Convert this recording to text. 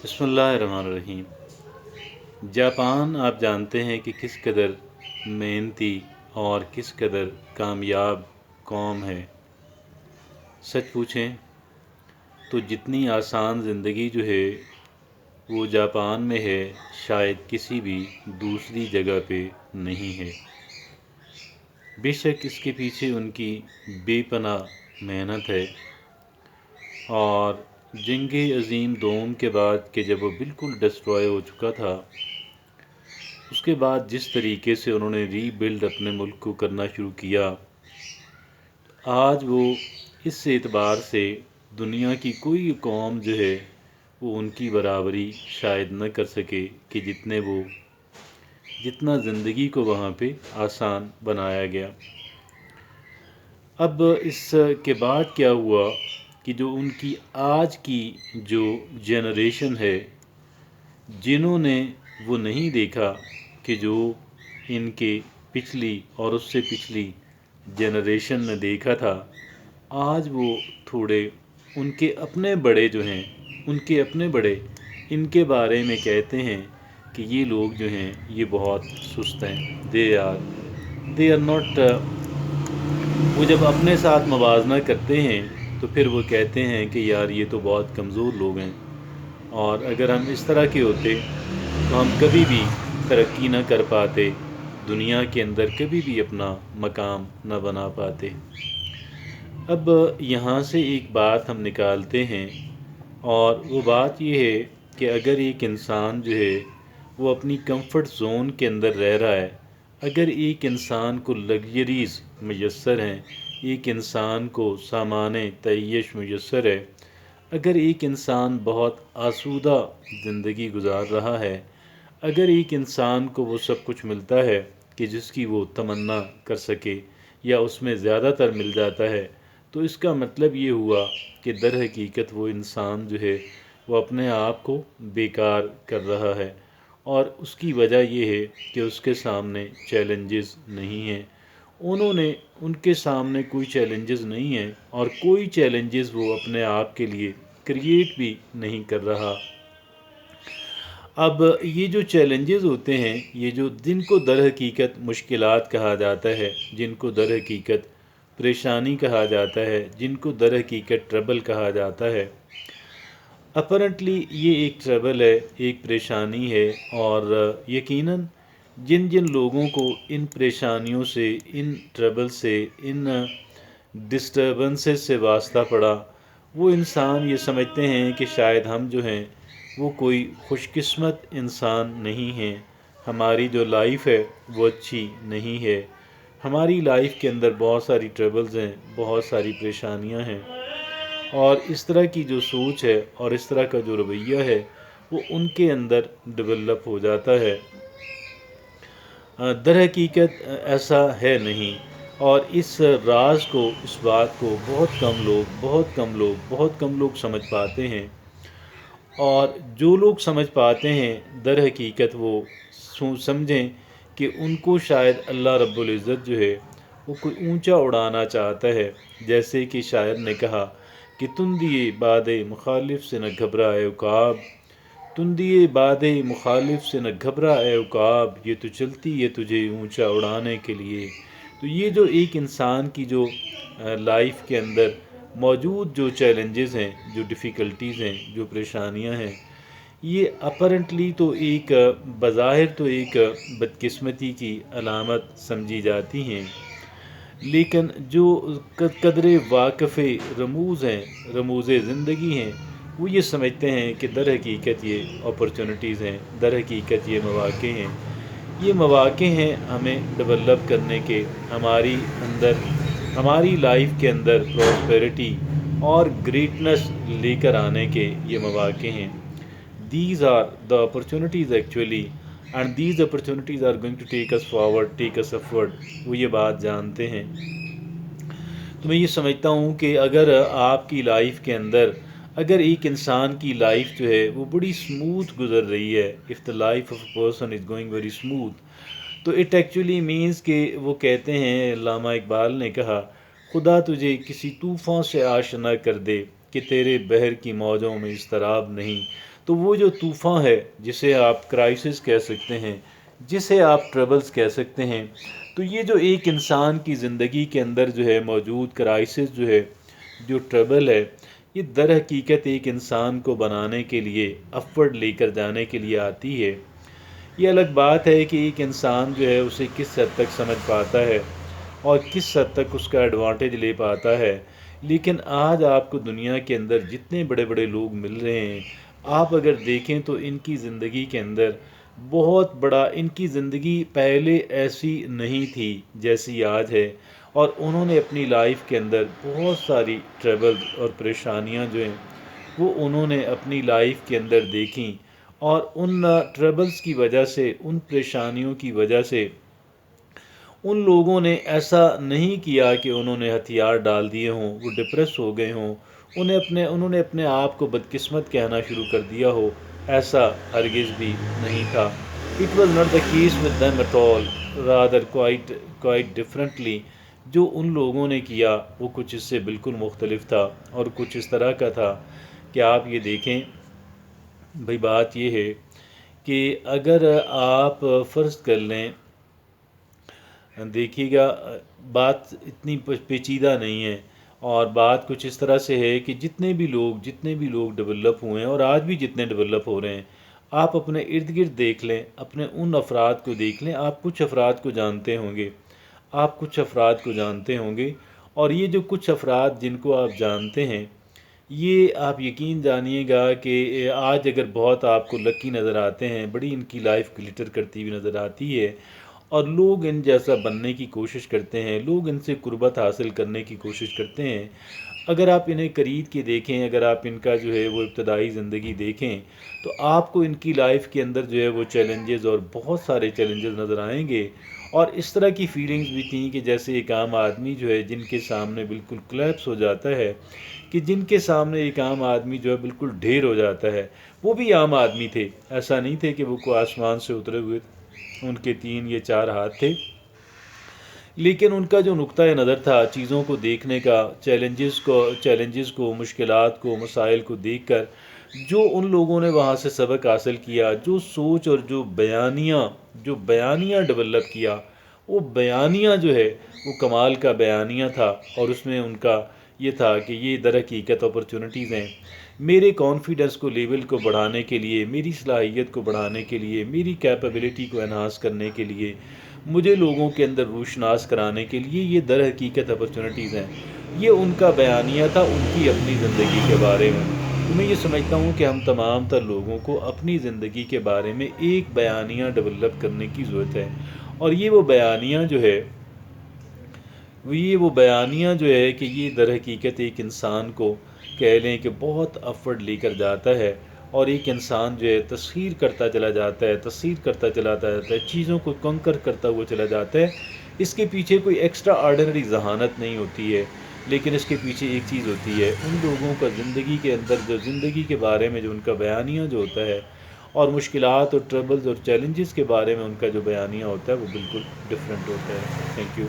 بسم اللہ الرحمن الرحیم۔ جاپان آپ جانتے ہیں کہ کس قدر محنتی اور کس قدر کامیاب قوم ہے۔ سچ پوچھیں تو جتنی آسان زندگی جو ہے وہ جاپان میں ہے، شاید کسی بھی دوسری جگہ پہ نہیں ہے۔ بے شک اس کے پیچھے ان کی بے پناہ محنت ہے، اور جنگ عظیم دوم کے بعد کہ جب وہ بالکل ڈسٹروائے ہو چکا تھا، اس کے بعد جس طریقے سے انہوں نے ری بلڈ اپنے ملک کو کرنا شروع کیا، آج وہ اس اعتبار سے دنیا کی کوئی قوم جو ہے وہ ان کی برابری شاید نہ کر سکے کہ جتنا زندگی کو وہاں پہ آسان بنایا گیا۔ اب اس کے بعد کیا ہوا کہ جو ان کی آج کی جو جنریشن ہے، جنہوں نے وہ نہیں دیکھا کہ جو ان کے پچھلی اور اس سے پچھلی جنریشن نے دیکھا تھا، آج وہ تھوڑے ان کے اپنے بڑے جو ہیں، ان کے اپنے بڑے ان کے بارے میں کہتے ہیں کہ یہ لوگ جو ہیں یہ بہت سست ہیں۔ دے آر ناٹ، وہ جب اپنے ساتھ موازنہ کرتے ہیں تو پھر وہ کہتے ہیں کہ یار یہ تو بہت کمزور لوگ ہیں، اور اگر ہم اس طرح کے ہوتے تو ہم کبھی بھی ترقی نہ کر پاتے، دنیا کے اندر کبھی بھی اپنا مقام نہ بنا پاتے۔ اب یہاں سے ایک بات ہم نکالتے ہیں، اور وہ بات یہ ہے کہ اگر ایک انسان جو ہے وہ اپنی کمفرٹ زون کے اندر رہ رہا ہے، اگر ایک انسان کو لگژریز میسر ہیں، ایک انسان کو سامان تعیش میسر ہے، اگر ایک انسان بہت آسودہ زندگی گزار رہا ہے، اگر ایک انسان کو وہ سب کچھ ملتا ہے کہ جس کی وہ تمنا کر سکے یا اس میں زیادہ تر مل جاتا ہے، تو اس کا مطلب یہ ہوا کہ در حقیقت وہ انسان جو ہے وہ اپنے آپ کو بیکار کر رہا ہے، اور اس کی وجہ یہ ہے کہ اس کے سامنے چیلنجز نہیں ہیں۔ ان کے سامنے کوئی چیلنجز نہیں ہیں، اور کوئی چیلنجز وہ اپنے آپ کے لیے کریٹ بھی نہیں کر رہا۔ اب یہ جو چیلنجز ہوتے ہیں، یہ جو جن کو در حقیقت مشکلات کہا جاتا ہے، جن کو در حقیقت پریشانی کہا جاتا ہے، جن کو در حقیقت ٹربل کہا جاتا ہے، اپرنٹلی یہ ایک ٹربل ہے، ایک پریشانی ہے، اور یقیناً جن لوگوں کو ان پریشانیوں سے، ان ٹربل سے، ان ڈسٹربنسز سے واسطہ پڑا، وہ انسان یہ سمجھتے ہیں کہ شاید ہم جو ہیں وہ کوئی خوش قسمت انسان نہیں ہیں، ہماری جو لائف ہے وہ اچھی نہیں ہے، ہماری لائف کے اندر بہت ساری ٹربلز ہیں، بہت ساری پریشانیاں ہیں، اور اس طرح کی جو سوچ ہے اور اس طرح کا جو رویہ ہے وہ ان کے اندر ڈیولپ ہو جاتا ہے۔ در حقیقت ایسا ہے نہیں، اور اس راز کو، اس بات کو بہت کم لوگ سمجھ پاتے ہیں، اور جو لوگ سمجھ پاتے ہیں در حقیقت وہ سمجھیں کہ ان کو شاید اللہ رب العزت جو ہے وہ کوئی اونچا اڑانا چاہتا ہے، جیسے کہ شاعر نے کہا کہ تندیے باد مخالف سے نہ گھبرا اے عقاب، تندیے باد مخالف سے نہ گھبرا اے عقاب، یہ تو چلتی ہے تجھے اونچا اڑانے کے لیے۔ تو یہ جو ایک انسان کی جو لائف کے اندر موجود جو چیلنجز ہیں، جو ڈیفیکلٹیز ہیں، جو پریشانیاں ہیں، یہ اپرنٹلی تو ایک بظاہر تو ایک بدقسمتی کی علامت سمجھی جاتی ہیں، لیکن جو قدر واقف رموز ہیں، رموز زندگی ہیں، وہ یہ سمجھتے ہیں کہ در حقیقت یہ اپرچونٹیز ہیں، در حقیقت یہ مواقع ہیں، یہ مواقع ہیں ہمیں ڈیولپ کرنے کے، ہماری لائف کے اندر پراسپیرٹی اور گریٹنس لے کر آنے کے یہ مواقع ہیں۔ These are the opportunities actually, and these opportunities are going to take us forward, take us upward۔ وہ یہ بات جانتے ہیں۔ تو میں یہ سمجھتا ہوں کہ اگر آپ کی لائف کے اندر، اگر ایک انسان کی لائف جو ہے وہ بڑی سموتھ گزر رہی ہے، if the life of a person is going very smooth، تو it actually means کہ وہ کہتے ہیں، علامہ اقبال نے کہا، خدا تجھے کسی طوفان سے آشنا کر دے کہ تیرے بحر کی موجوں میں اضطراب نہیں۔ تو وہ جو طوفان ہے جسے آپ کرائسس کہہ سکتے ہیں، جسے آپ ٹربلز کہہ سکتے ہیں، تو یہ جو ایک انسان کی زندگی کے اندر جو ہے موجود کرائسس جو ہے، جو ٹربل ہے، یہ در حقیقت ایک انسان کو بنانے کے لیے، اپورڈ لے کر جانے کے لیے آتی ہے۔ یہ الگ بات ہے کہ ایک انسان جو ہے اسے کس حد تک سمجھ پاتا ہے اور کس حد تک اس کا ایڈوانٹیج لے پاتا ہے، لیکن آج آپ کو دنیا کے اندر جتنے بڑے بڑے لوگ مل رہے ہیں، آپ اگر دیکھیں تو ان کی زندگی کے اندر بہت بڑا، ان کی زندگی پہلے ایسی نہیں تھی جیسی آج ہے، اور انہوں نے اپنی لائف کے اندر بہت ساری ٹریبل اور پریشانیاں جو ہیں وہ انہوں نے اپنی لائف کے اندر دیکھیں، اور ان ٹربلز کی وجہ سے، ان پریشانیوں کی وجہ سے ان لوگوں نے ایسا نہیں کیا کہ انہوں نے ہتھیار ڈال دیے ہوں، وہ ڈپریس ہو گئے ہوں، انہوں نے اپنے آپ کو بدقسمت کہنا شروع کر دیا ہو، ایسا ہرگز بھی نہیں تھا۔ It was not the case with them at all, rather quite differently. جو ان لوگوں نے کیا وہ کچھ اس سے بالکل مختلف تھا، اور کچھ اس طرح کا تھا کہ آپ یہ دیکھیں بھئی، بات یہ ہے کہ اگر آپ فرض کر لیں، دیکھیے گا بات اتنی پیچیدہ نہیں ہے، اور بات کچھ اس طرح سے ہے کہ جتنے بھی لوگ ڈیولپ ہوئے ہیں، اور آج بھی جتنے ڈیولپ ہو رہے ہیں، آپ اپنے ارد گرد دیکھ لیں، اپنے ان افراد کو دیکھ لیں، آپ کچھ افراد کو جانتے ہوں گے، اور یہ جو کچھ افراد جن کو آپ جانتے ہیں، یہ آپ یقین جانیے گا کہ آج اگر بہت آپ کو لکی نظر آتے ہیں، بڑی ان کی لائف گلٹر کرتی ہوئی نظر آتی ہے، اور لوگ ان جیسا بننے کی کوشش کرتے ہیں، لوگ ان سے قربت حاصل کرنے کی کوشش کرتے ہیں، اگر آپ انہیں قریب کے دیکھیں، اگر آپ ان کا جو ہے وہ ابتدائی زندگی دیکھیں، تو آپ کو ان کی لائف کے اندر جو ہے وہ چیلنجز، اور بہت سارے چیلنجز نظر آئیں گے، اور اس طرح کی فیلنگز بھی تھیں کہ جیسے ایک عام آدمی جو ہے جن کے سامنے بالکل کلیپس ہو جاتا ہے، کہ جن کے سامنے ایک عام آدمی جو ہے بالکل ڈھیر ہو جاتا ہے۔ وہ بھی عام آدمی تھے، ایسا نہیں تھے کہ وہ کوئی آسمان سے اترے ہوئے، ان کے 3 یا 4 ہاتھ تھے، لیکن ان کا جو نقطہ نظر تھا چیزوں کو دیکھنے کا، چیلنجز کو، مشکلات کو، مسائل کو دیکھ کر، جو ان لوگوں نے وہاں سے سبق حاصل کیا، جو سوچ اور جو بیانیہ ڈیولپ کیا، وہ بیانیہ جو ہے وہ کمال کا بیانیہ تھا، اور اس میں ان کا یہ تھا کہ یہ در حقیقت اپرچونٹیز ہیں میرے کانفیڈنس کو، لیول کو بڑھانے کے لیے، میری صلاحیت کو بڑھانے کے لیے، میری کیپیبلٹی کو انہانس کرنے کے لیے، مجھے لوگوں کے اندر روشناس کرانے کے لیے، یہ در حقیقت اپرچونٹیز ہیں۔ یہ ان کا بیانیہ تھا ان کی اپنی زندگی کے بارے میں۔ تو میں یہ سمجھتا ہوں کہ ہم تمام تر لوگوں کو اپنی زندگی کے بارے میں ایک بیانیہ ڈیولپ کرنے کی ضرورت ہے، اور یہ وہ بیانیہ جو ہے کہ یہ در حقیقت ایک انسان کو کہہ لیں کہ بہت افرڈ لے کر جاتا ہے، اور ایک انسان جو ہے تسخیر کرتا چلا جاتا ہے، چیزوں کو کنکر کرتا ہوا چلا جاتا ہے۔ اس کے پیچھے کوئی ایکسٹرا آرڈنری ذہانت نہیں ہوتی ہے، لیکن اس کے پیچھے ایک چیز ہوتی ہے، ان لوگوں کا زندگی کے اندر جو زندگی کے بارے میں جو ان کا بیانیہ جو ہوتا ہے، اور مشکلات اور ٹربلز اور چیلنجز کے بارے میں ان کا جو بیانیہ ہوتا ہے، وہ بالکل ڈفرینٹ ہوتا ہے۔ Thank you.